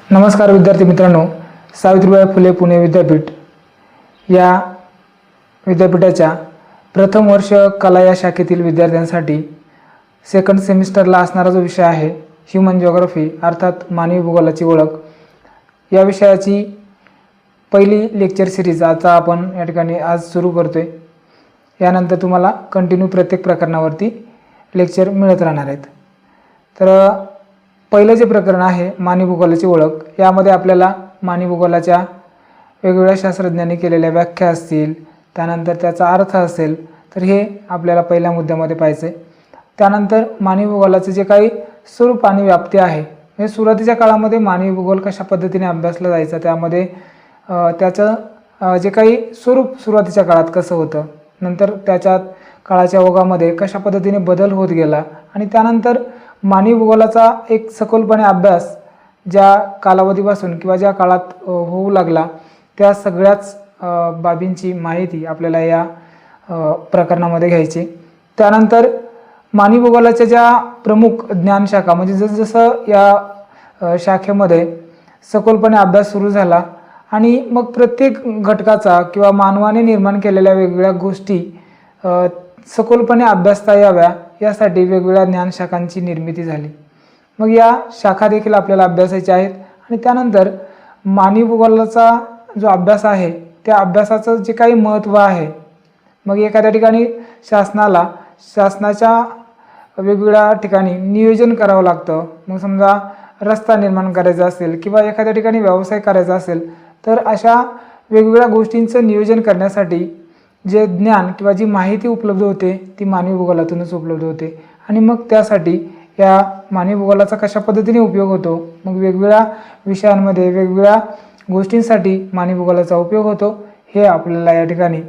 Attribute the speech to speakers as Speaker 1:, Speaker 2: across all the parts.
Speaker 1: नमस्कार विद्यार्थी मित्रांनो, सावित्रीबाई फुले पुणे विद्यापीठ या विद्यापीठाच्या प्रथम वर्ष कला या शाखेतील विद्यार्थ्यांसाठी सेकंड सेमिस्टरला असणारा जो विषय आहे ह्यूमन जिओग्राफी अर्थात मानवी भूगोलाची ओळख या विषयाची पहिली लेक्चर सिरीज आता आपण या ठिकाणी आज सुरू करतोय। यानंतर तुम्हाला कंटिन्यू प्रत्येक प्रकरणावरती लेक्चर मिळत राहणार आहेत। तर पहिलं जे प्रकरण आहे मानवी भूगोलाची ओळख, यामध्ये आपल्याला मानवी भूगोलाच्या वेगवेगळ्या शास्त्रज्ञांनी केलेल्या व्याख्या असतील, त्यानंतर त्याचा अर्थ असेल, तर हे आपल्याला पहिल्या मुद्द्यामध्ये पाहायचे। त्यानंतर मानवी भूगोलाचे जे काही स्वरूप आणि व्याप्ती आहे, हे सुरुवातीच्या काळामध्ये मानवी भूगोल कशा पद्धतीने अभ्यासला जायचा, त्यामध्ये त्याचं जे काही स्वरूप सुरुवातीच्या काळात कसं होतं, नंतर त्याच्यात काळाच्या ओघामध्ये कशा पद्धतीने बदल होत गेला आणि त्यानंतर मानवी भूगोलाचा एक सखोलपणे अभ्यास ज्या कालावधीपासून किंवा ज्या काळात होऊ लागला त्या सगळ्याच बाबींची माहिती आपल्याला या प्रकरणामध्ये घ्यायची। त्यानंतर मानवी भूगोलाच्या ज्या प्रमुख ज्ञानशाखा म्हणजे जसजसं या शाखेमध्ये सखोलपणे अभ्यास सुरू झाला आणि मग प्रत्येक घटकाचा किंवा मानवाने निर्माण केलेल्या वेगवेगळ्या गोष्टी सखोलपणे अभ्यासता याव्या यासाठी वेगवेगळ्या ज्ञानशाखांची निर्मिती झाली। मग या शाखा देखील आपल्याला अभ्यासायच्या आहेत आणि त्यानंतर मानवी भूगोलाचा जो अभ्यास आहे त्या अभ्यासाचं जे काही महत्त्व आहे, मग एखाद्या ठिकाणी शासनाच्या वेगवेगळ्या ठिकाणी नियोजन करावं लागतं। मग समजा रस्ता निर्माण करायचा असेल किंवा एखाद्या ठिकाणी व्यवसाय करायचा असेल, तर अशा वेगवेगळ्या गोष्टींचं नियोजन करण्यासाठी जे ज्ञान किंवा जी माहिती उपलब्ध होते ती मानवी भूगोलातूनच उपलब्ध होते आणि मग त्यासाठी या मानवी भूगोलाचा कशा पद्धतीने उपयोग होतो, मग वेगवेगळ्या विषयांमध्ये वेगवेगळ्या गोष्टींसाठी मानवी भूगोलाचा उपयोग होतो, हे आपल्याला या ठिकाणी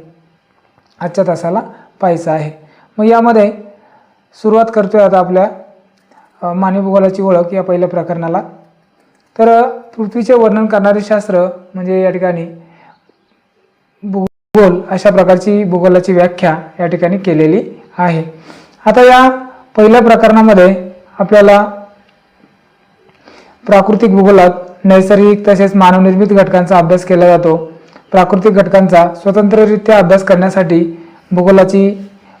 Speaker 1: आजच्या तासाला पाहायचं आहे। मग यामध्ये सुरुवात करतोय आता आपल्या मानवी भूगोलाची ओळख या पहिल्या प्रकरणाला। तर पृथ्वीचे वर्णन करणारे शास्त्र म्हणजे या ठिकाणी भूगोल अशा प्रकारची भूगोलाची व्याख्या या ठिकाणी केलेली आहे। आता या पहिल्या प्रकरणामध्ये आपल्याला प्राकृतिक भूगोलात नैसर्गिक तसेच मानवनिर्मित घटकांचा अभ्यास केला जातो। प्राकृतिक घटकांचा स्वतंत्ररित्या अभ्यास करण्यासाठी भूगोलाची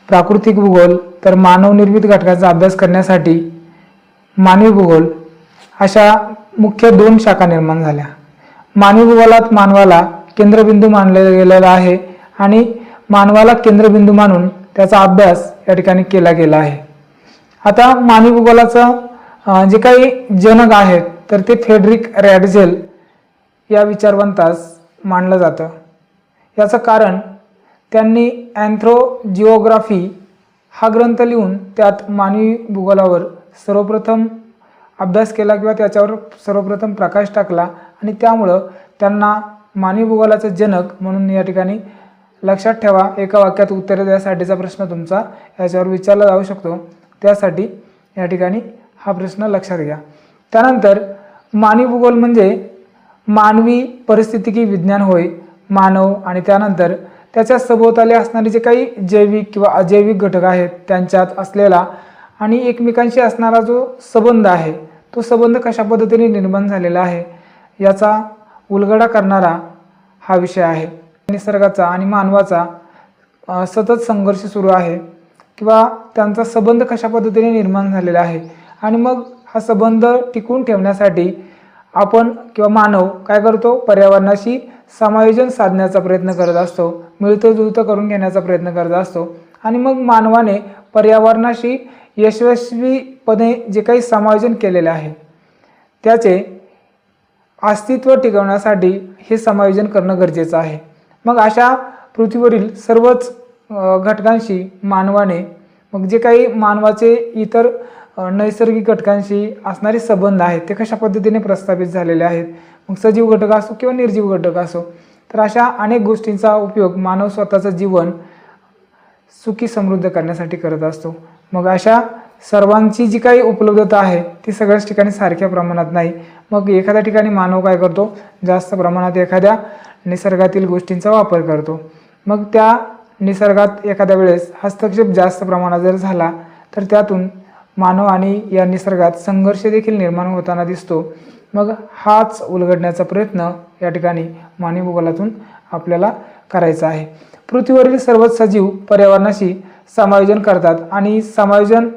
Speaker 1: प्राकृतिक भूगोल, तर मानवनिर्मित घटकांचा अभ्यास करण्यासाठी मानवी भूगोल अशा मुख्य दोन शाखा निर्माण झाल्या। मानवी भूगोलात मानवाला केंद्रबिंदू मानले गेलेला आहे आणि मानवाला केंद्रबिंदू मानून त्याचा अभ्यास या ठिकाणी केला गेला आहे। आता मानवी भूगोलाचं जे काही जनक आहेत तर ते फ्रेडरिक रॅडझेल या विचारवंतास मानलं जातं। याचं कारण त्यांनी अँथ्रोजिओग्राफी हा ग्रंथ लिहून त्यात मानवी भूगोलावर सर्वप्रथम अभ्यास केला किंवा त्याच्यावर सर्वप्रथम प्रकाश टाकला आणि त्यामुळं त्यांना मानवी भूगोलाचे जनक म्हणून या ठिकाणी लक्षात ठेवा। एका वाक्यात उत्तर द्यासाठीचा प्रश्न तुमचा याच्यावर विचारला जाऊ शकतो, त्यासाठी या ठिकाणी हा प्रश्न लक्षात घ्या। त्यानंतर मानवी भूगोल म्हणजे मानवी परिस्थितिकी विज्ञान होय। मानव आणि त्यानंतर त्याच्या सभोवताली असणारे जे काही जैविक किंवा अजैविक घटक आहेत त्यांच्यात असलेला आणि एकमेकांशी असणारा जो संबंध आहे तो संबंध कशा पद्धतीने निर्माण झालेला आहे याचा उलगडा करणारा हा विषय आहे। निसर्गाचा आणि मानवाचा सतत संघर्ष सुरू आहे किंवा त्यांचा संबंध कशा पद्धतीने निर्माण झालेला आहे आणि मग हा संबंध टिकवून ठेवण्यासाठी आपण किंवा मानव काय करतो, पर्यावरणाशी समायोजन साधण्याचा प्रयत्न करत असतो, मिळतं जुळतं करून घेण्याचा प्रयत्न करत असतो आणि मग मानवाने पर्यावरणाशी यशस्वीपणे जे काही समायोजन केलेले आहे त्याचे अस्तित्व टिकवण्यासाठी हे समायोजन करणं गरजेचं आहे। मग अशा पृथ्वीवरील सर्वच घटकांशी मानवाने मग जे काही मानवाचे इतर नैसर्गिक घटकांशी असणारे संबंध आहेत ते कशा पद्धतीने प्रस्थापित झालेले आहेत, मग सजीव घटक असो किंवा निर्जीव घटक असो, तर अशा अनेक गोष्टींचा उपयोग मानव स्वतःचं जीवन सुखी समृद्ध करण्यासाठी करत असतो। मग अशा सर्वांची जी काही उपलब्धता आहे ती सगळ्याच ठिकाणी सारख्या प्रमाणात नाही। मग एखाद्या ठिकाणी मानव काय करतो, जास्त प्रमाणात एखाद्या निसर्गातील गोष्टींचा वापर करतो, मग त्या निसर्गात एखाद्या वेळेस हस्तक्षेप जास्त प्रमाणात जर झाला तर त्यातून मानव आणि या निसर्गात संघर्ष देखील निर्माण होताना दिसतो। मग हाच उलगडण्याचा प्रयत्न या ठिकाणी मानवी भूगोलातून आपल्याला करायचा आहे. पृथ्वीवरील सर्वच सजीव पर्यावरणाशी समायोजन करतात आणि समायोजन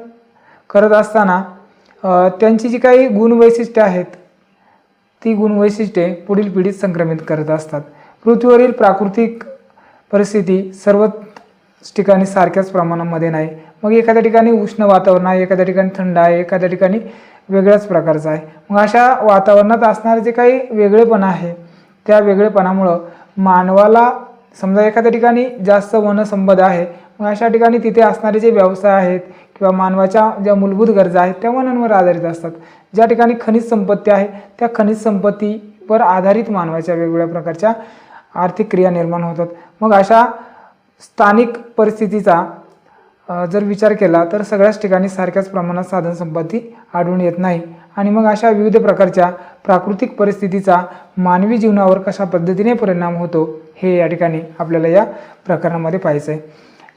Speaker 1: करत असताना त्यांची जी काही गुणवैशिष्ट्ये आहेत ती गुणवैशिष्ट्ये पुढील पिढीत संक्रमित करत असतात. पृथ्वीवरील प्राकृतिक परिस्थिती सर्वच ठिकाणी सारख्याच प्रमाणामध्ये नाही. मग एखाद्या ठिकाणी उष्ण वातावरण आहे, एखाद्या ठिकाणी थंड आहे, एखाद्या ठिकाणी वेगळ्याच प्रकारचं आहे. मग अशा वातावरणात असणारे जे काही वेगळेपणा आहे त्या वेगळेपणामुळं मानवाला समजा एखाद्या ठिकाणी जास्त वनसंपदा आहे, मग अशा ठिकाणी तिथे असणारे जे व्यवसाय आहेत किंवा मानवाच्या ज्या मूलभूत गरजा आहेत त्या वनांवर आधारित असतात. ज्या ठिकाणी खनिज संपत्ती आहे त्या खनिज संपत्तीवर आधारित मानवाच्या वेगवेगळ्या प्रकारच्या आर्थिक क्रिया निर्माण होतात. मग अशा स्थानिक परिस्थितीचा जर विचार केला तर सगळ्याच ठिकाणी सारख्याच प्रमाणात साधन संपत्ती आढळून येत नाही आणि मग अशा विविध प्रकारच्या प्राकृतिक परिस्थितीचा मानवी जीवनावर कशा पद्धतीने परिणाम होतो हे या ठिकाणी आपल्याला या प्रकरणामध्ये पाहायचं आहे.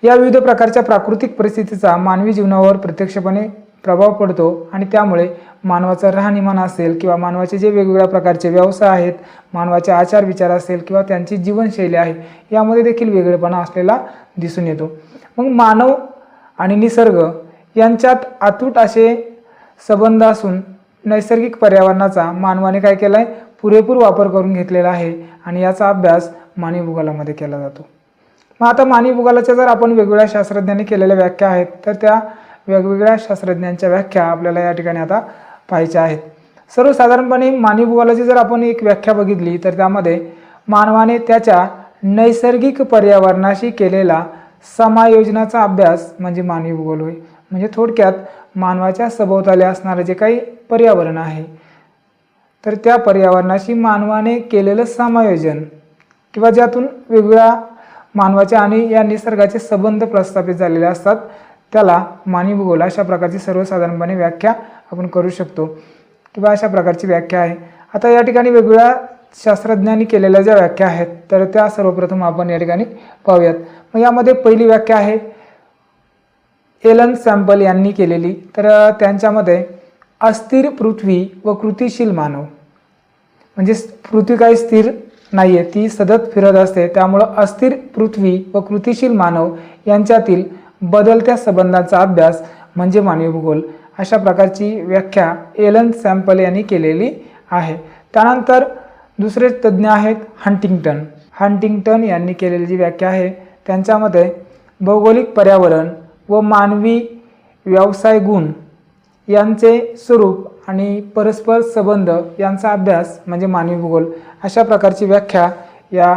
Speaker 1: या विविध प्रकारच्या प्राकृतिक परिस्थितीचा मानवी जीवनावर प्रत्यक्षपणे प्रभाव पडतो आणि त्यामुळे मानवाचं राहणीमान असेल किंवा मानवाचे जे वेगवेगळ्या प्रकारचे व्यवसाय आहेत, मानवाचे आचार विचार असेल किंवा त्यांची जीवनशैली आहे यामध्ये देखील वेगळेपणा असलेला दिसून येतो. मग मानव आणि निसर्ग यांच्यात अतूट असे संबंध असून नैसर्गिक पर्यावरणाचा मानवाने काय केला आहे, पुरेपूर वापर करून घेतलेला आहे आणि याचा अभ्यास मानवी भूगोलामध्ये केला जातो. मग आता मानवी भूगोलाच्या जर आपण वेगवेगळ्या शास्त्रज्ञांनी केलेल्या व्याख्या आहेत तर त्या वेगवेगळ्या शास्त्रज्ञांच्या व्याख्या आपल्याला या ठिकाणी आता पाहायच्या आहेत. सर्वसाधारणपणे मानवी भूगोलाची जर आपण एक व्याख्या बघितली तर त्यामध्ये मानवाने त्याच्या नैसर्गिक पर्यावरणाशी केलेला समायोजनाचा अभ्यास म्हणजे मानवी भूगोल होय. म्हणजे थोडक्यात मानवाच्या सभोवताली असणारे जे काही पर्यावरण आहे तर त्या पर्यावरणाशी मानवाने केलेलं समायोजन किंवा ज्यातून वेगवेगळ्या मानवाचे आणि या निसर्गाचे संबंध प्रस्थापित झालेले असतात त्याला मानवी भूगोल अशा प्रकारची सर्वसाधारणपणे व्याख्या आपण करू शकतो किंवा अशा प्रकारची व्याख्या आहे. आता या ठिकाणी वेगवेगळ्या शास्त्रज्ञांनी केलेल्या ज्या व्याख्या आहेत तर त्या सर्वप्रथम आपण या ठिकाणी पाहूयात. मग यामध्ये पहिली व्याख्या आहे एलन सॅम्पल यांनी केलेली. तर त्यांच्यामध्ये अस्थिर पृथ्वी व कृतिशील मानव म्हणजे पृथ्वी काही स्थिर नाही आहे, ती सतत फिरत असते, त्यामुळं अस्थिर पृथ्वी व कृतिशील मानव यांच्यातील बदलत्या संबंधांचा अभ्यास म्हणजे मानवी भूगोल अशा प्रकारची व्याख्या एलन सॅम्पल यांनी केलेली आहे. त्यानंतर दुसरे तज्ज्ञ आहेत हंटिंग्टन यांनी केलेली जी व्याख्या आहे त्यांच्यामध्ये भौगोलिक पर्यावरण व मानवी व्यवसाय गुण यांचे स्वरूप आणि परस्पर संबंध यांचा अभ्यास म्हणजे मानवी भूगोल अशा प्रकारची व्याख्या या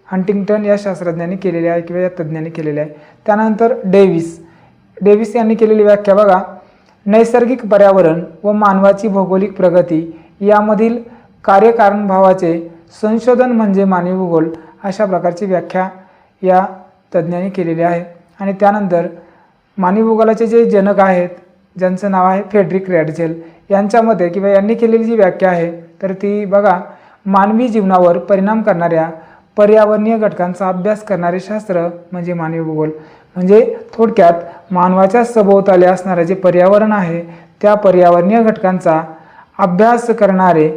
Speaker 1: हंटिंग्टन या शास्त्रज्ञांनी केलेली आहे किंवा या तज्ज्ञांनी केलेली आहे. त्यानंतर डेव्हिस यांनी केलेली व्याख्या बघा, नैसर्गिक पर्यावरण व मानवाची भौगोलिक प्रगती यामधील कार्यकारणभावाचे संशोधन म्हणजे मानवी भूगोल अशा प्रकारची व्याख्या या तज्ज्ञांनी केलेली आहे. आणि त्यानंतर मानवी भूगोलाचे जे जनक आहेत ज्यांचं नाव आहे फ्रेडरिक रॅडझेल यांच्यामध्ये किंवा यांनी केलेली जी व्याख्या आहे तर ती बघा, मानवी जीवनावर परिणाम करणाऱ्या पर्यावरणीय घटकांचा अभ्यास करणारे शास्त्र म्हणजे मानवी भूगोल. म्हणजे थोडक्यात मानवाच्या सभोवताली असणारे जे पर्यावरण आहे त्या पर्यावरणीय घटकांचा अभ्यास करणारे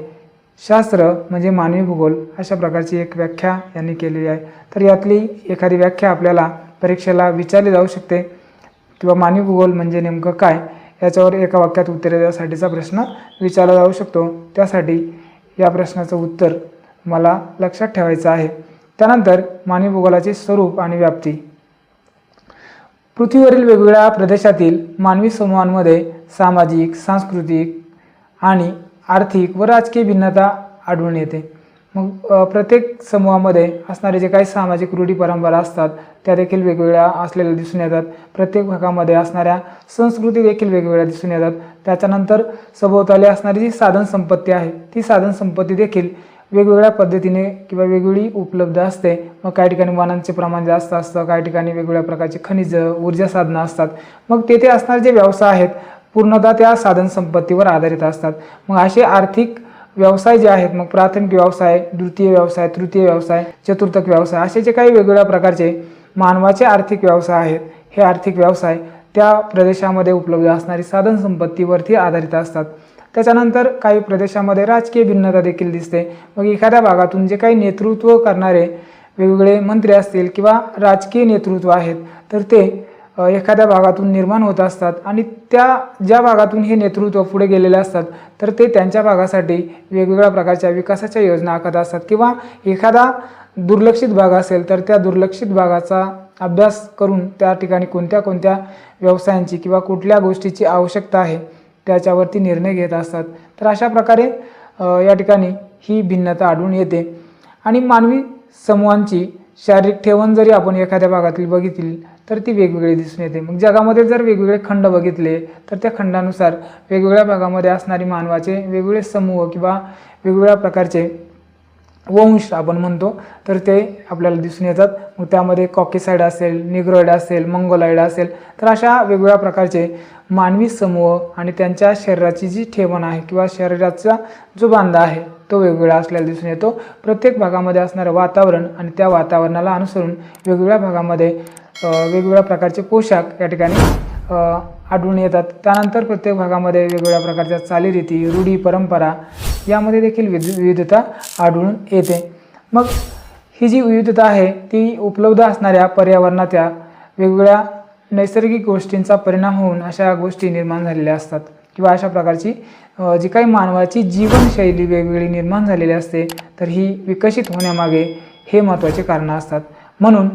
Speaker 1: शास्त्र म्हणजे मानवी भूगोल अशा प्रकारची एक व्याख्या यांनी केलेली आहे. तर यातली एखादी व्याख्या आपल्याला परीक्षेला विचारली जाऊ शकते किंवा मानवी भूगोल म्हणजे नेमकं काय याच्यावर एका वाक्यात उत्तरे देण्यासाठीचा प्रश्न विचारला जाऊ शकतो. त्यासाठी या प्रश्नाचं उत्तर मला लक्षात ठेवायचं आहे. त्यानंतर मानवी भूगोलाचे स्वरूप आणि व्याप्ती. पृथ्वीवरील वेगवेगळ्या प्रदेशातील मानवी समूहांमध्ये सामाजिक, सांस्कृतिक आणि आर्थिक व राजकीय भिन्नता आढळून येते. मग प्रत्येक समूहामध्ये असणारे जे काही सामाजिक रूढी परंपरा असतात त्या देखील वेगवेगळ्या असलेल्या दिसून येतात. प्रत्येक भागामध्ये असणाऱ्या संस्कृती देखील वेगवेगळ्या दिसून येतात. त्याच्यानंतर सभोवताली असणारी जी साधन संपत्ती आहे ती साधन संपत्ती देखील वेगवेगळ्या पद्धतीने किंवा वेगवेगळी उपलब्ध असते. मग काही ठिकाणी वनांचे प्रमाण जास्त असतं, काही ठिकाणी वेगवेगळ्या प्रकारचे खनिज ऊर्जा साधनं असतात. मग तेथे असणारे जे व्यवसाय आहेत पूर्णतः त्या साधन संपत्तीवर आधारित असतात. मग असे आर्थिक व्यवसाय जे आहेत मग प्राथमिक व्यवसाय, द्वितीय व्यवसाय, तृतीय व्यवसाय, चतुर्थक व्यवसाय असे जे काही वेगवेगळ्या प्रकारचे मानवाचे आर्थिक व्यवसाय आहेत हे आर्थिक व्यवसाय त्या प्रदेशामध्ये उपलब्ध असणारी साधन संपत्तीवरती आधारित असतात. त्याच्यानंतर काही प्रदेशामध्ये राजकीय भिन्नता देखील दिसते। मग एखाद्या भागातून जे काही नेतृत्व करणारे वेगवेगळे मंत्री असतील किंवा राजकीय नेतृत्व आहेत तर ते एखाद्या भागातून निर्माण होत असतात आणि ज्या भागातून हे नेतृत्व पुढे गेलेले असतात तर ते त्यांच्या भागासाठी वेगवेगळ्या प्रकारच्या विकासाच्या योजना आखत असतात किंवा एखादा दुर्लक्षित भाग असेल तर त्या दुर्लक्षित भागाचा अभ्यास करून त्या ठिकाणी कोणत्या कोणत्या व्यवसायांची किंवा कुठल्या गोष्टीची आवश्यकता आहे त्याच्यावरती निर्णय घेत असतात। तर अशा प्रकारे या ठिकाणी ही भिन्नता आढळून येते। आणि मानवी समूहांची शारीरिक ठेवण जरी आपण एखाद्या भागातील बघितली तर ती वेगवेगळी दिसून येते। मग जगामध्ये जर वेगवेगळे खंड बघितले तर त्या खंडानुसार वेगवेगळ्या भागामध्ये असणारी मानवाचे वेगवेगळे समूह किंवा वेगवेगळ्या प्रकारचे वंश आपण म्हणतो तर ते आपल्याला दिसून येतात। मग त्यामध्ये कॉकेसाइड असेल, निग्रोइड असेल, मंगोलाइड असेल, तर अशा वेगवेगळ्या प्रकारचे मानवी समूह आणि त्यांच्या शरीराची जी ठेवण आहे किंवा शरीराचा जो बांधा आहे तो वेगवेगळा असलेला दिसून येतो। प्रत्येक भागामध्ये असणारं वातावरण आणि त्या वातावरणाला अनुसरून वेगवेगळ्या भागामध्ये वेगवेगळ्या प्रकारचे पोशाख या ठिकाणी आढळून येतात। त्यानंतर प्रत्येक भागामध्ये वेगवेगळ्या प्रकारच्या चालीरीती, रूढी, परंपरा यामध्ये देखील विविधता आढळून येते। मग ही जी विविधता आहे ती उपलब्ध असणाऱ्या पर्यावरणाच्या वेगवेगळ्या नैसर्गिक गोष्टींचा परिणाम होऊन अशा गोष्टी निर्माण झालेल्या असतात किंवा अशा प्रकारची जी काही मानवाची जीवनशैली वेगवेगळी निर्माण झालेली असते तर ही विकसित होण्यामागे हे महत्त्वाचे कारण असतात। म्हणून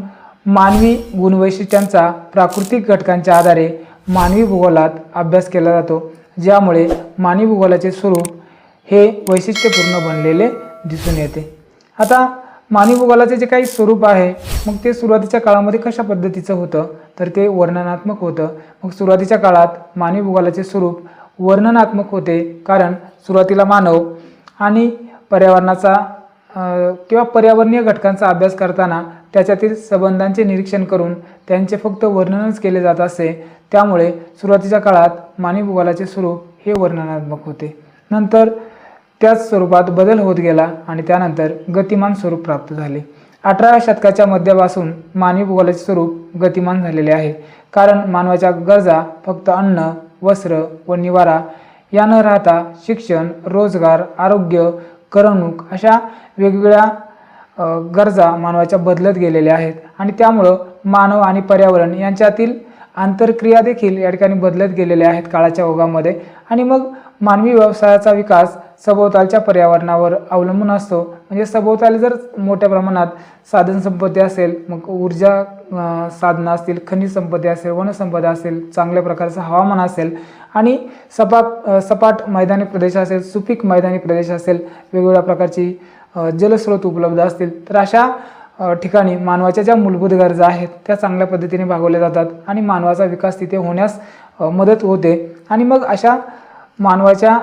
Speaker 1: मानवी गुणवैशिष्ट्यांचा प्राकृतिक घटकांच्या आधारे मानवी भूगोलात अभ्यास केला जातो, ज्यामुळे मानवी भूगोलाचे स्वरूप हे वैशिष्ट्यपूर्ण बनलेले दिसून येते। आता मानवी भूगोलाचे जे काही स्वरूप आहे मग ते सुरुवातीच्या काळामध्ये कशा पद्धतीचं होतं तर ते वर्णनात्मक होतं। मग सुरुवातीच्या काळात मानवी भूगोलाचे स्वरूप वर्णनात्मक होते, कारण सुरुवातीला मानव आणि पर्यावरणाचा किंवा पर्यावरणीय घटकांचा अभ्यास करताना त्याच्यातील संबंधांचे निरीक्षण करून त्यांचे फक्त वर्णनच केले जात असे, त्यामुळे सुरुवातीच्या काळात मानवी भूगोलाचे स्वरूप हे वर्णनात्मक होते। नंतर त्याच स्वरूपात बदल होत गेला आणि त्यानंतर गतिमान स्वरूप प्राप्त झाले। 18व्या शतकाच्या मध्यापासून मानवी भूगोलाचे स्वरूप गतिमान झालेले आहे, कारण मानवाच्या गरजा फक्त अन्न, वस्त्र व निवारा या न राहता शिक्षण, रोजगार, आरोग्य, करमणूक अशा वेगवेगळ्या गरजा मानवाच्या बदलत गेलेल्या आहेत आणि त्यामुळं मानव आणि पर्यावरण यांच्यातील आंतरक्रिया देखील या ठिकाणी बदलत गेलेल्या आहेत काळाच्या ओघामध्ये। आणि मग मानवी व्यवसायाचा विकास सभोवतालच्या पर्यावरणावर अवलंबून असतो। म्हणजे सभोवताली जर मोठ्या प्रमाणात साधन संपत्ती असेल, मग ऊर्जा साधनं असतील, खनिज संपत्ती असेल, वनसंपदा असेल, चांगल्या प्रकारचं हवामान असेल आणि सपाट मैदानी प्रदेश असेल, सुपीक मैदानी प्रदेश असेल, वेगवेगळ्या प्रकारची जलस्रोत उपलब्ध असतील तर अशा ठिकाणी मानवाच्या ज्या मूलभूत गरजा आहेत त्या चांगल्या पद्धतीने भागवल्या जातात आणि मानवाचा विकास तिथे होण्यास मदत होते। आणि मग अशा मानवाच्या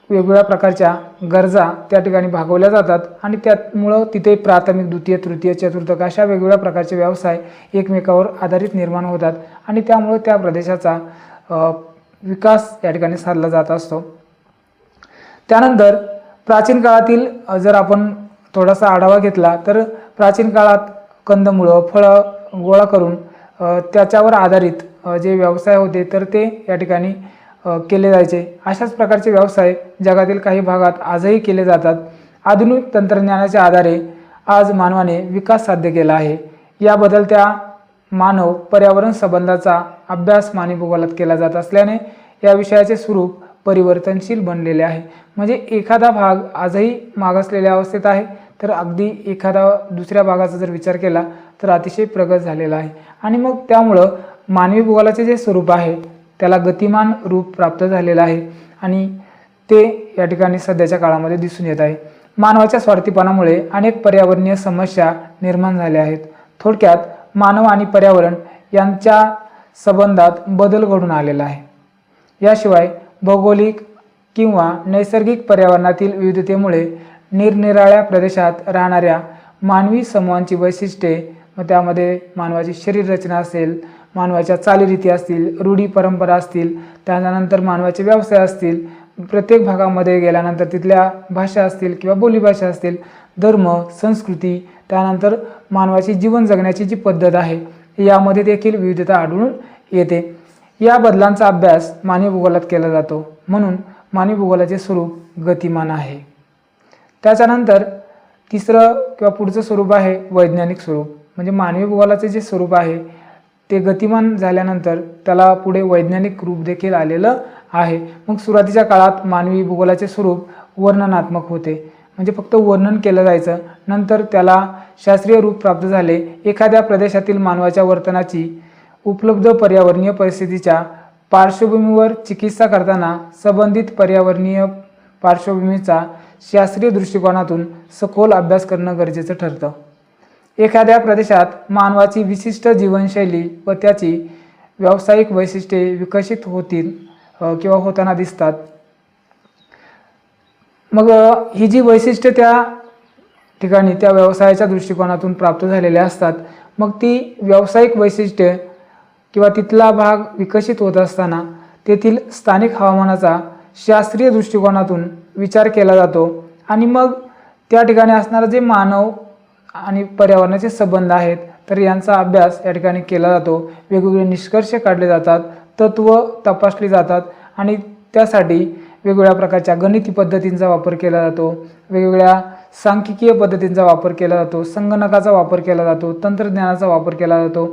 Speaker 1: वेगवेगळ्या प्रकारच्या गरजा त्या ठिकाणी भागवल्या जातात आणि त्यामुळं तिथे प्राथमिक, द्वितीय, तृतीय, चतुर्थक अशा वेगवेगळ्या प्रकारचे व्यवसाय एकमेकावर आधारित निर्माण होतात आणि त्यामुळे त्या प्रदेशाचा विकास या ठिकाणी साधला जात असतो। त्यानंतर प्राचीन काळातील जर आपण थोडासा आढावा घेतला तर प्राचीन काळात कंदमुळं, फळं गोळा करून त्याच्यावर आधारित जे व्यवसाय होते तर ते या ठिकाणी केले जायचे। अशाच प्रकारचे व्यवसाय जगातील काही भागात आजही केले जातात। आधुनिक तंत्रज्ञानाच्या आधारे आज मानवाने विकास साध्य केला आहे। या बदलत्या मानव पर्यावरण संबंधाचा अभ्यास मानवी भूगोलात केला जात असल्याने या विषयाचे स्वरूप परिवर्तनशील बनलेले आहे। म्हणजे एखादा भाग आजही मागासलेल्या अवस्थेत आहे तर अगदी एखादा दुसऱ्या भागाचा जर विचार केला तर अतिशय प्रगत झालेला आहे आणि मग त्यामुळं मानवी भूगोलाचे जे स्वरूप आहे त्याला गतिमान रूप प्राप्त झालेलं आहे आणि ते या ठिकाणी सध्याच्या काळामध्ये दिसून येत आहे। मानवाच्या स्वार्थीपणामुळे अनेक पर्यावरणीय समस्या निर्माण झाल्या आहेत। थोडक्यात मानव आणि पर्यावरण यांच्या संबंधात बदल घडून आलेला आहे। याशिवाय भौगोलिक किंवा नैसर्गिक पर्यावरणातील विविधतेमुळे निरनिराळ्या प्रदेशात राहणाऱ्या मानवी समूहांची वैशिष्ट्ये, मग त्यामध्ये मानवाची शरीर रचना असेल, मानवाच्या चालीरीती असतील, रूढी परंपरा असतील, त्यानंतर मानवाचे व्यवसाय असतील, प्रत्येक भागामध्ये गेल्यानंतर तिथल्या भाषा असतील किंवा बोलीभाषा असतील, धर्म, संस्कृती, त्यानंतर मानवाची जीवन जगण्याची जी पद्धत आहे यामध्ये देखील विविधता आढळून येते। या बदलांचा अभ्यास मानवी भूगोलात केला जातो। म्हणून मानवी भूगोलाचे स्वरूप गतिमान आहे. त्याच्यानंतर तिसरं किंवा पुढचं स्वरूप आहे वैज्ञानिक स्वरूप. म्हणजे मानवी भूगोलाचे जे स्वरूप आहे ते गतिमान झाल्यानंतर त्याला पुढे वैज्ञानिक रूप देखील आलेलं आहे. मग सुरुवातीच्या काळात मानवी भूगोलाचे स्वरूप वर्णनात्मक होते, म्हणजे फक्त वर्णन केलं जायचं. नंतर त्याला शास्त्रीय रूप प्राप्त झाले. एखाद्या प्रदेशातील मानवाच्या वर्तनाची उपलब्ध पर्यावरणीय परिस्थितीच्या पार्श्वभूमीवर चिकित्सा करताना संबंधित पर्यावरणीय पार्श्वभूमीचा शास्त्रीय दृष्टिकोनातून सखोल अभ्यास करणं गरजेचं ठरतं. एखाद्या प्रदेशात मानवाची विशिष्ट जीवनशैली व त्याची व्यावसायिक वैशिष्ट्ये विकसित होतील किंवा होताना दिसतात. मग ही जी वैशिष्ट्ये त्या ठिकाणी त्या व्यवसायाच्या दृष्टिकोनातून प्राप्त झालेल्या असतात, मग ती व्यावसायिक वैशिष्ट्ये किंवा तिथला भाग विकसित होत असताना तेथील स्थानिक हवामानाचा शास्त्रीय दृष्टिकोनातून विचार केला जातो आणि मग त्या ठिकाणी असणारा जे मानव आणि पर्यावरणाचे संबंध आहेत तर यांचा अभ्यास या ठिकाणी केला जातो. वेगवेगळे निष्कर्ष काढले जातात, तत्व तपासली जातात आणि त्यासाठी वेगवेगळ्या प्रकारच्या गणिती पद्धतींचा वापर केला जातो, वेगवेगळ्या सांख्यिकीय पद्धतींचा वापर केला जातो, संगणकाचा वापर केला जातो, तंत्रज्ञानाचा वापर केला जातो,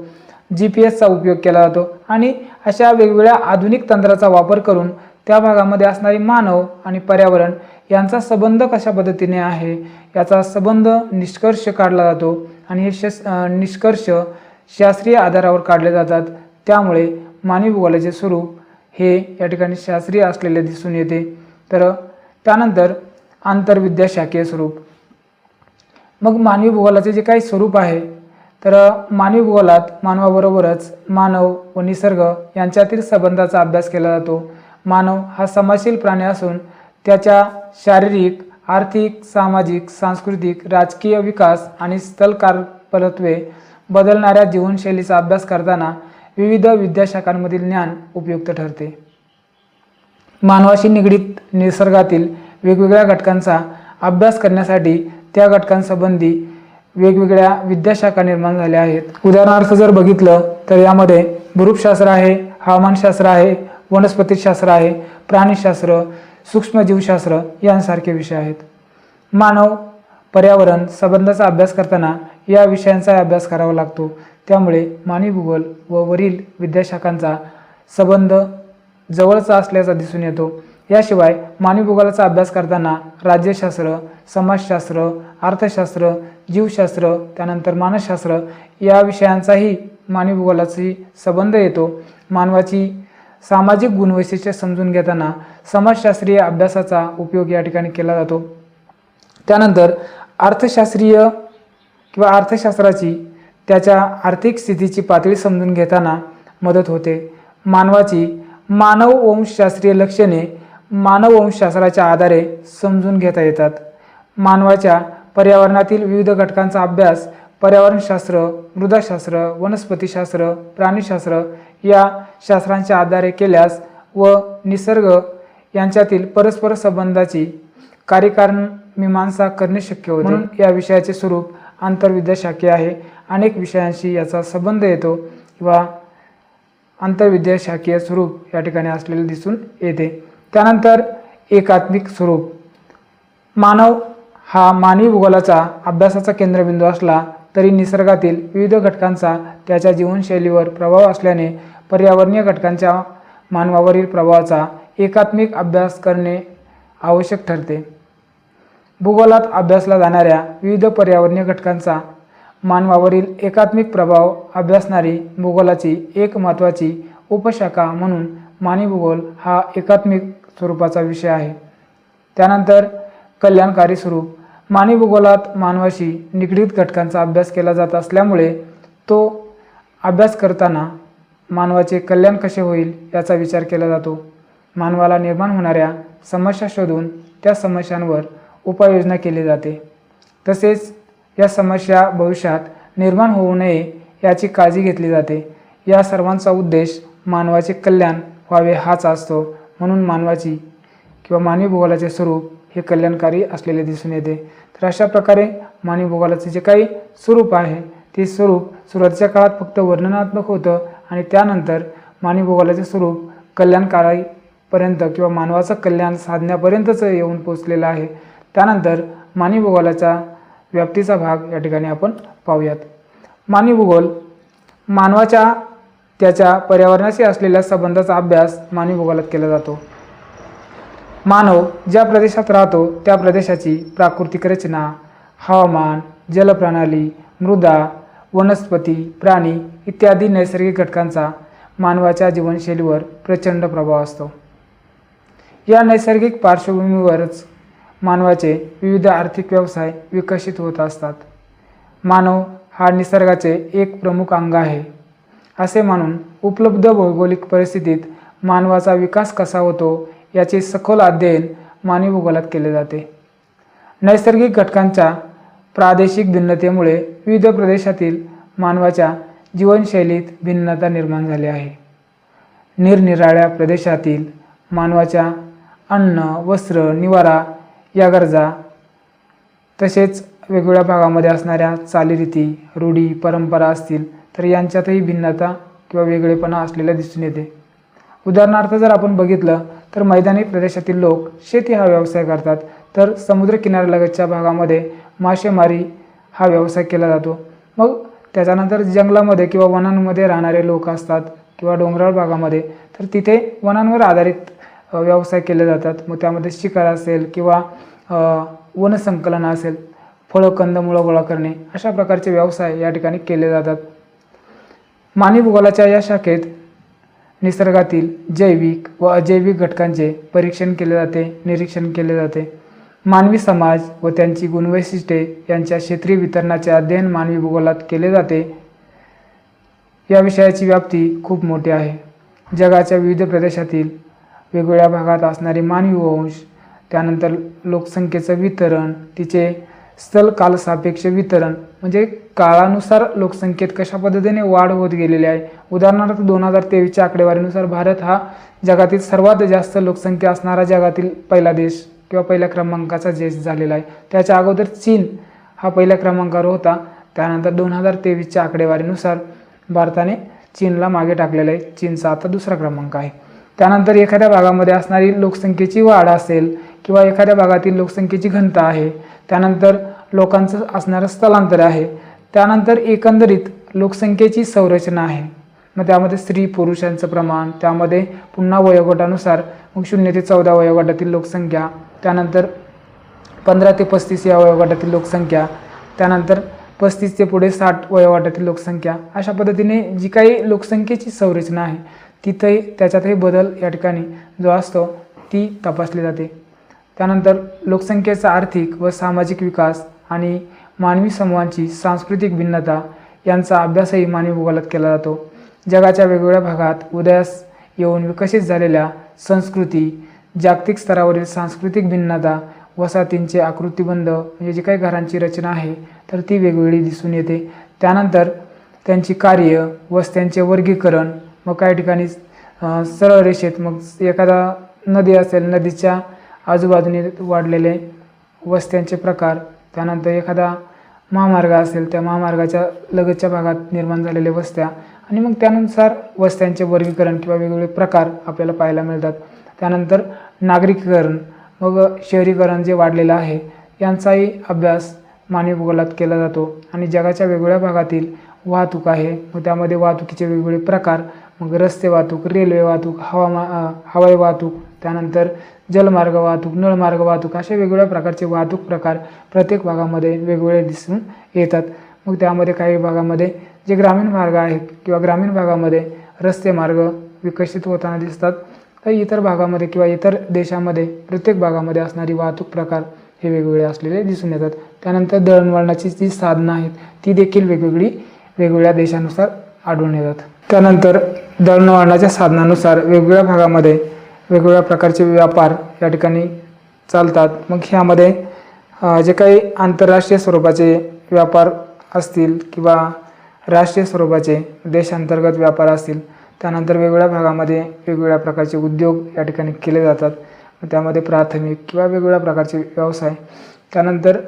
Speaker 1: GPS उपयोग केला जातो आणि अशा वेगवेगळ्या आधुनिक तंत्राचा वापर करून त्या भागामध्ये असणारी मानव आणि पर्यावरण यांचा संबंध कशा पद्धतीने आहे याचा संबंध निष्कर्ष काढला जातो आणि हे निष्कर्ष शास्त्रीय आधारावर काढले जातात. त्यामुळे मानवी भूगोलाचे स्वरूप हे या ठिकाणी शास्त्रीय असलेले दिसून येते. तर त्यानंतर आंतरविद्याशाखीय स्वरूप. मग मानवी भूगोलाचे जे काही स्वरूप आहे तर मानवी भूगोलात मानवाबरोबरच मानव व निसर्ग यांच्यातील संबंधाचा अभ्यास केला जातो. मानव हा समाजशील प्राणी असून त्याच्या शारीरिक, आर्थिक, सामाजिक, सांस्कृतिक, राजकीय विकास आणि स्थलकालत्वे बदलणाऱ्या जीवनशैलीचा अभ्यास करताना विविध विद्याशाखांमधील ज्ञान उपयुक्त ठरते. मानवाशी निगडीत निसर्गातील वेगवेगळ्या घटकांचा अभ्यास करण्यासाठी त्या घटकांसंबंधी वेगवेगळ्या विद्याशाखा निर्माण झाल्या आहेत. उदाहरणार्थ जर बघितलं तर यामध्ये भूरूपशास्त्र आहे, हवामानशास्त्र आहे, वनस्पतीशास्त्र आहे, प्राणीशास्त्र, सूक्ष्मजीवशास्त्र यांसारखे विषय आहेत. मानव पर्यावरण संबंधाचा अभ्यास करताना या विषयांचा अभ्यास करावा लागतो. त्यामुळे मानवी भूगोल व वरील विद्याशाखांचा संबंध जवळचा असल्याचा दिसून येतो. याशिवाय मानवी भूगोलाचा अभ्यास करताना राज्यशास्त्र, समाजशास्त्र, अर्थशास्त्र, जीवशास्त्र, त्यानंतर मानसशास्त्र या विषयांचाही मानवी भूगोलाशी संबंध येतो. मानवाची सामाजिक गुणवैशिष्ट्ये समजून घेताना समाजशास्त्रीय अभ्यासाचा उपयोग या ठिकाणी केला जातो. त्यानंतर अर्थशास्त्रीय किंवा अर्थशास्त्राची त्याच्या आर्थिक स्थितीची पातळी समजून घेताना मदत होते. मानवाची मानववंशशास्त्रीय लक्षणे मानववंशशास्त्राच्या आधारे समजून घेता येतात. मानवाच्या पर्यावरणातील विविध घटकांचा अभ्यास पर्यावरणशास्त्र, मृदाशास्त्र, वनस्पतीशास्त्र, प्राणीशास्त्र या शास्त्रांच्या आधारे केल्यास व निसर्ग यांच्यातील परस्पर संबंधाची कार्यकारण मीमांसा करणे शक्य होते. म्हणून या विषयाचे स्वरूप आंतरविद्याशाखीय आहे. अनेक विषयांशी याचा संबंध येतो किंवा आंतरविद्याशाखीय स्वरूप या ठिकाणी असलेले दिसून येते. त्यानंतर एकात्मिक स्वरूप. मानव हा मानवी भूगोलाचा अभ्यासाचा केंद्रबिंदू असला तरी निसर्गातील विविध घटकांचा त्याच्या जीवनशैलीवर प्रभाव असल्याने पर्यावरणीय घटकांच्या मानवावरील प्रभावाचा एकात्मिक अभ्यास करणे आवश्यक ठरते. भूगोलात अभ्यासला जाणाऱ्या विविध पर्यावरणीय घटकांचा मानवावरील एकात्मिक प्रभाव अभ्यासणारी भूगोलाची एक महत्त्वाची उपशाखा म्हणून मानवी भूगोल हा एकात्मिक स्वरूपाचा विषय आहे. त्यानंतर कल्याणकारी स्वरूप. मानवी भूगोलात मानवाशी निगडीत घटकांचा अभ्यास केला जात असल्यामुळे तो अभ्यास करताना मानवाचे कल्याण कसे होईल याचा विचार केला जातो. मानवाला निर्माण होणाऱ्या समस्या शोधून त्या समस्यांवर उपाययोजना केली जाते. तसेच या समस्या भविष्यात निर्माण होऊ नये याची काळजी घेतली जाते. या सर्वांचा उद्देश मानवाचे कल्याण व्हावे हाच असतो. म्हणून मानवाची किंवा मानवी भूगोलाचे स्वरूप हे कल्याणकारी असलेले दिसून येते. तर अशा प्रकारे मानवी भूगोलाचे जे काही स्वरूप आहे ते स्वरूप सुरुवातीच्या काळात फक्त वर्णनात्मक होतं आणि त्यानंतर मानवी भूगोलाचे स्वरूप कल्याणकारी पर्यंत किंवा मानवाचं कल्याण साधण्यापर्यंतच येऊन पोचलेला आहे। त्यानंतर मानवी भूगोलाचा व्याप्तीचा भाग या ठिकाणी आपण पाहूयात। मानवी भूगोल मानवाच्या त्याच्या पर्यावरणाशी असलेल्या संबंधाचा अभ्यास मानवी भूगोलात केला जातो। मानव ज्या प्रदेशात राहतो त्या प्रदेशाची प्राकृतिक रचना, हवामान, जलप्रणाली, मृदा, वनस्पती, प्राणी इत्यादी नैसर्गिक घटकांचा मानवाच्या जीवनशैलीवर प्रचंड प्रभाव असतो। या नैसर्गिक पार्श्वभूमीवरच मानवाचे विविध आर्थिक व्यवसाय विकसित होत असतात। मानव हा निसर्गाचे एक प्रमुख अंग आहे असे मानून उपलब्ध भौगोलिक परिस्थितीत मानवाचा विकास कसा होतो याचे सखोल अध्ययन मानवी भूगोलात केले जाते। नैसर्गिक घटकांच्या प्रादेशिक भिन्नतेमुळे विविध प्रदेशातील मानवाच्या जीवनशैलीत भिन्नता निर्माण झाली आहे। निरनिराळ्या प्रदेशातील मानवाच्या अन्न, वस्त्र, निवारा या गरजा तसेच वेगवेगळ्या भागामध्ये असणाऱ्या चालीरीती, रूढी, परंपरा असतील तर यांच्यातही भिन्नता किंवा वेगळेपणा असलेला दिसून येते। उदाहरणार्थ जर आपण बघितलं तर मैदानी प्रदेशातील लोक शेती हा व्यवसाय करतात, तर समुद्र किनाऱ्यालगतच्या भागामध्ये मासेमारी हा व्यवसाय केला जातो। मग त्याच्यानंतर जंगलामध्ये किंवा वनांमध्ये राहणारे लोक असतात किंवा डोंगराळ भागामध्ये तर तिथे वनांवर आधारित व्यवसाय केले जातात। मग त्यामध्ये शिकार असेल किंवा वनसंकलन असेल, फळं कंदमुळं गोळा करणे अशा प्रकारचे व्यवसाय या ठिकाणी केले जातात। मानवी भूगोलाच्या या शाखेत निसर्गातील जैविक व अजैविक घटकांचे परीक्षण केले जाते, निरीक्षण केले जाते। मानवी समाज व त्यांची गुणवैशिष्ट्ये यांच्या क्षेत्रीय वितरणाचे अध्ययन मानवी भूगोलात केले जाते। या विषयाची व्याप्ती खूप मोठी आहे। जगाच्या विविध प्रदेशातील वेगवेगळ्या भागात असणारे मानवी वंश, त्यानंतर लोकसंख्येचं वितरण, तिचे स्थल काल सापेक्ष वितरण म्हणजे काळानुसार लोकसंख्येत कशा पद्धतीने वाढ होत गेलेली आहे। उदाहरणार्थ 2023च्या आकडेवारीनुसार भारत हा जगातील सर्वात जास्त लोकसंख्या असणारा जगातील पहिला देश किंवा पहिल्या क्रमांकाचा देश झालेला आहे। त्याच्या अगोदर चीन हा पहिल्या क्रमांकावर होता। त्यानंतर 2023च्या आकडेवारीनुसार भारताने चीनला मागे टाकलेला आहे, चीनचा आता दुसरा क्रमांक आहे। त्यानंतर एखाद्या भागामध्ये असणारी लोकसंख्येची वाढ असेल किंवा एखाद्या भागातील लोकसंख्येची घनता आहे, त्यानंतर लोकांचं असणारं स्थलांतर आहे, त्यानंतर एकंदरीत लोकसंख्येची संरचना आहे। मग त्यामध्ये स्त्री पुरुषांचं प्रमाण, त्यामध्ये पुन्हा वयोगटानुसार मग 0 ते 14 वयोगटातील लोकसंख्या, त्यानंतर 15 ते 35 या वयोगटातील लोकसंख्या, त्यानंतर 35 ते पुढे 60 वयोगटातील लोकसंख्या, अशा पद्धतीने जी काही लोकसंख्येची संरचना आहे तिथेही त्याच्यातही बदल या ठिकाणी जो असतो ती तपासली जाते। त्यानंतर लोकसंख्येचा आर्थिक व सामाजिक विकास आणि मानवी समूहांची सांस्कृतिक भिन्नता यांचा अभ्यासही मानवी भूगोलात केला जातो। जगाच्या वेगवेगळ्या भागात उदयास येऊन विकसित झालेल्या संस्कृती, जागतिक स्तरावरील सांस्कृतिक भिन्नता, वसाहतींचे आकृतिबंध म्हणजे जी काही घरांची रचना आहे तर ती वेगवेगळी दिसून येते। त्यानंतर त्यांची कार्य, वस्त्यांचे वर्गीकरण, मग काही ठिकाणी सरळ रेषेत मग एखादा नदी असेल, नदीच्या आजूबाजूने वाढलेले वस्त्यांचे प्रकार, त्यानंतर एखादा महामार्ग असेल त्या महामार्गाच्या लगतच्या भागात निर्माण झालेल्या वस्त्या आणि मग त्यानुसार वस्त्यांचे वर्गीकरण किंवा वेगवेगळे प्रकार आपल्याला पाहायला मिळतात। त्यानंतर नागरिकीकरण, मग शहरीकरण जे वाढलेलं आहे यांचाही अभ्यास मानवी भूगोलात केला जातो। आणि जगाच्या वेगवेगळ्या भागातील वाहतूक आहे, मग त्यामध्ये वाहतुकीचे वेगवेगळे प्रकार, मग रस्ते वाहतूक, रेल्वे वाहतूक, हवाई वाहतूक, त्यानंतर जलमार्ग वाहतूक, नळमार्ग वाहतूक असे वेगवेगळ्या प्रकारचे वाहतूक प्रकार प्रत्येक भागामध्ये वेगवेगळे दिसून येतात। मग त्यामध्ये काही भागामध्ये जे ग्रामीण भाग आहेत किंवा ग्रामीण भागामध्ये रस्ते मार्ग विकसित होताना दिसतात, तर इतर भागामध्ये किंवा इतर देशामध्ये प्रत्येक भागामध्ये असणारी वाहतूक प्रकार हे वेगवेगळे असलेले दिसून येतात। त्यानंतर दळणवळणाची जी साधनं आहेत ती देखील वेगवेगळ्या देशानुसार आढळून येतात। त्यानंतर दळणवळणाच्या साधनानुसार वेगवेगळ्या भागामध्ये वेगवेगळ्या प्रकारचे व्यापार या ठिकाणी चालतात। मग ह्यामध्ये जे काही आंतरराष्ट्रीय स्वरूपाचे व्यापार असतील किंवा राष्ट्रीय स्वरूपाचे देशांतर्गत व्यापार असतील, त्यानंतर वेगवेगळ्या भागामध्ये वेगवेगळ्या प्रकारचे उद्योग या ठिकाणी केले जातात। त्यामध्ये प्राथमिक किंवा वेगवेगळ्या प्रकारचे व्यवसाय, त्यानंतर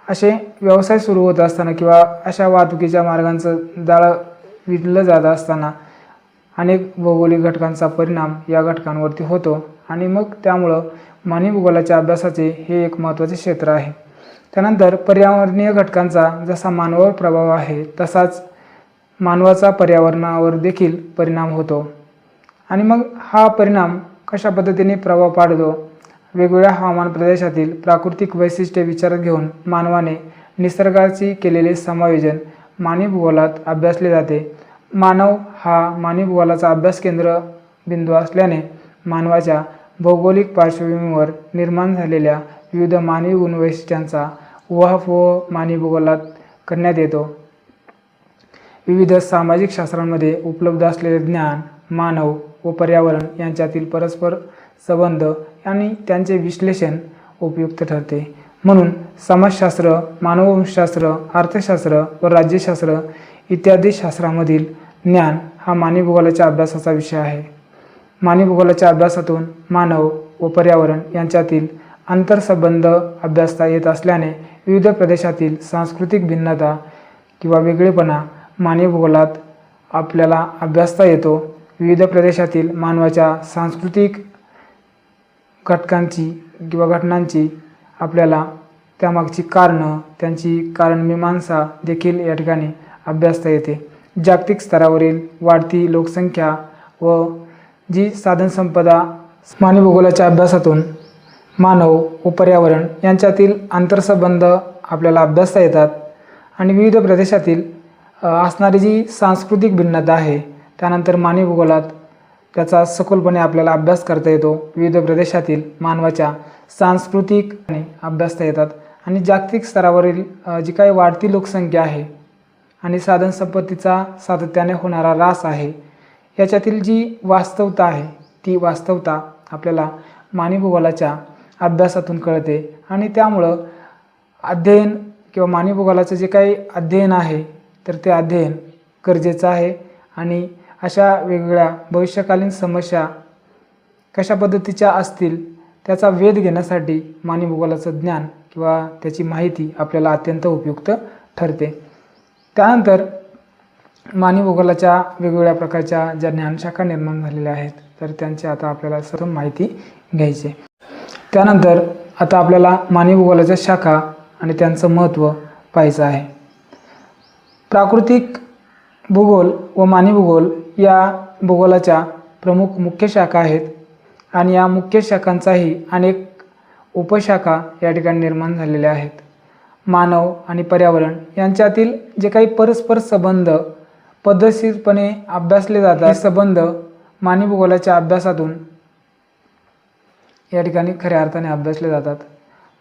Speaker 1: असे व्यवसाय सुरू होत असताना किंवा अशा वाहतुकीच्या मार्गांचं जाळं विणलं जात असताना अनेक भौगोलिक घटकांचा परिणाम या घटकांवरती होतो आणि मग त्यामुळं मानवी भूगोलाच्या अभ्यासाचे हे एक महत्त्वाचे क्षेत्र आहे. त्यानंतर पर्यावरणीय घटकांचा जसा मानवावर प्रभाव आहे तसाच मानवाचा पर्यावरणावर देखील परिणाम होतो. आणि मग हा परिणाम कशा पद्धतीने प्रभाव पाडतो? वेगवेगळ्या हवामान प्रदेशातील प्राकृतिक वैशिष्ट्ये विचारात घेऊन मानवाने निसर्गाची केलेले समायोजन मानवी भूगोलात अभ्यासले जाते. मानव हा मानवी भूगोलाचा अभ्यास केंद्र बिंदू असल्याने मानवाच्या भौगोलिक पार्श्वभूमीवर निर्माण झालेल्या विविध मानवी गुणवैशिष्ट्यांचा उहापोह मानवी भूगोलात करण्यात येतो. विविध सामाजिक शास्त्रांमध्ये उपलब्ध असलेले ज्ञान मानव व पर्यावरण यांच्यातील परस्पर संबंध आणि त्यांचे विश्लेषण उपयुक्त ठरते. म्हणून समाजशास्त्र, मानववंशशास्त्र, अर्थशास्त्र व राज्यशास्त्र इत्यादी शास्त्रांमधील ज्ञान हा मानवी भूगोलाच्या अभ्यासाचा विषय आहे. मानवी भूगोलाच्या अभ्यासातून मानव व पर्यावरण यांच्यातील आंतरसंबंध अभ्यासता येत असल्याने विविध प्रदेशातील सांस्कृतिक भिन्नता किंवा वेगळेपणा मानवी भूगोलात आपल्याला अभ्यासता येतो. विविध प्रदेशातील मानवाच्या सांस्कृतिक घटकांची किंवा घटनांची आपल्याला त्यामागची कारणं, त्यांची कारणमीमांसा देखील या ठिकाणी अभ्यासता येते. जागतिक स्तरावरील वाढती लोकसंख्या व जी साधनसंपदा मानवी भूगोलाच्या अभ्यासातून मानव व पर्यावरण यांच्यातील आंतरसंबंध आपल्याला अभ्यासता येतात. आणि विविध प्रदेशातील असणारी जी सांस्कृतिक भिन्नता आहे त्यानंतर मानवी भूगोलात त्याचा सखोलपणे आपल्याला अभ्यास करता येतो. विविध प्रदेशातील मानवाच्या सांस्कृतिक अभ्यासता येतात. आणि जागतिक स्तरावरील जी काही वाढती लोकसंख्या आहे आणि साधनसंपत्तीचा सातत्याने होणारा ऱ्हास आहे याच्यातील जी वास्तवता आहे ती वास्तवता आपल्याला मानवी भूगोलाच्या अभ्यासातून कळते. आणि त्यामुळं अध्ययन किंवा मानवी भूगोलाचं जे काही अध्ययन आहे तर ते अध्ययन गरजेचं आहे. आणि अशा वेगवेगळ्या भविष्यकालीन समस्या कशा पद्धतीच्या असतील त्याचा वेध घेण्यासाठी मानवी भूगोलाचं ज्ञान किंवा त्याची माहिती आपल्याला अत्यंत उपयुक्त ठरते. त्यानंतर मानवी भूगोलाच्या वेगवेगळ्या प्रकारच्या ज्या ज्ञानशाखा निर्माण झालेल्या आहेत तर त्यांची आता आपल्याला सर्व माहिती घ्यायची. त्यानंतर आता आपल्याला मानवी भूगोलाच्या शाखा आणि त्यांचं महत्त्व पाहायचं आहे. प्राकृतिक भूगोल व मानवी भूगोल या भूगोलाच्या प्रमुख मुख्य शाखा आहेत. आणि या मुख्य शाखांचाही अनेक उपशाखा या ठिकाणी निर्माण झालेल्या आहेत. मानव आणि पर्यावरण यांच्यातील जे काही परस्पर संबंध पद्धतशीरपणे अभ्यासले जातात संबंध मानवी भूगोलाच्या अभ्यासातून या ठिकाणी खऱ्या अर्थाने अभ्यासले जातात.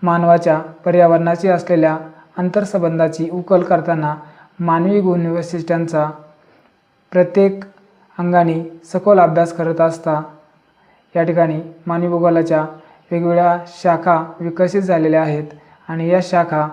Speaker 1: मानवाच्या पर्यावरणाशी असलेल्या आंतरसंबंधाची उकल करताना मानवी गुणवैशिष्ट्यांचा प्रत्येक अंगाने सखोल अभ्यास करत असता या ठिकाणी मानवी भूगोलाच्या वेगवेगळ्या शाखा विकसित झालेल्या आहेत. आणि या शाखा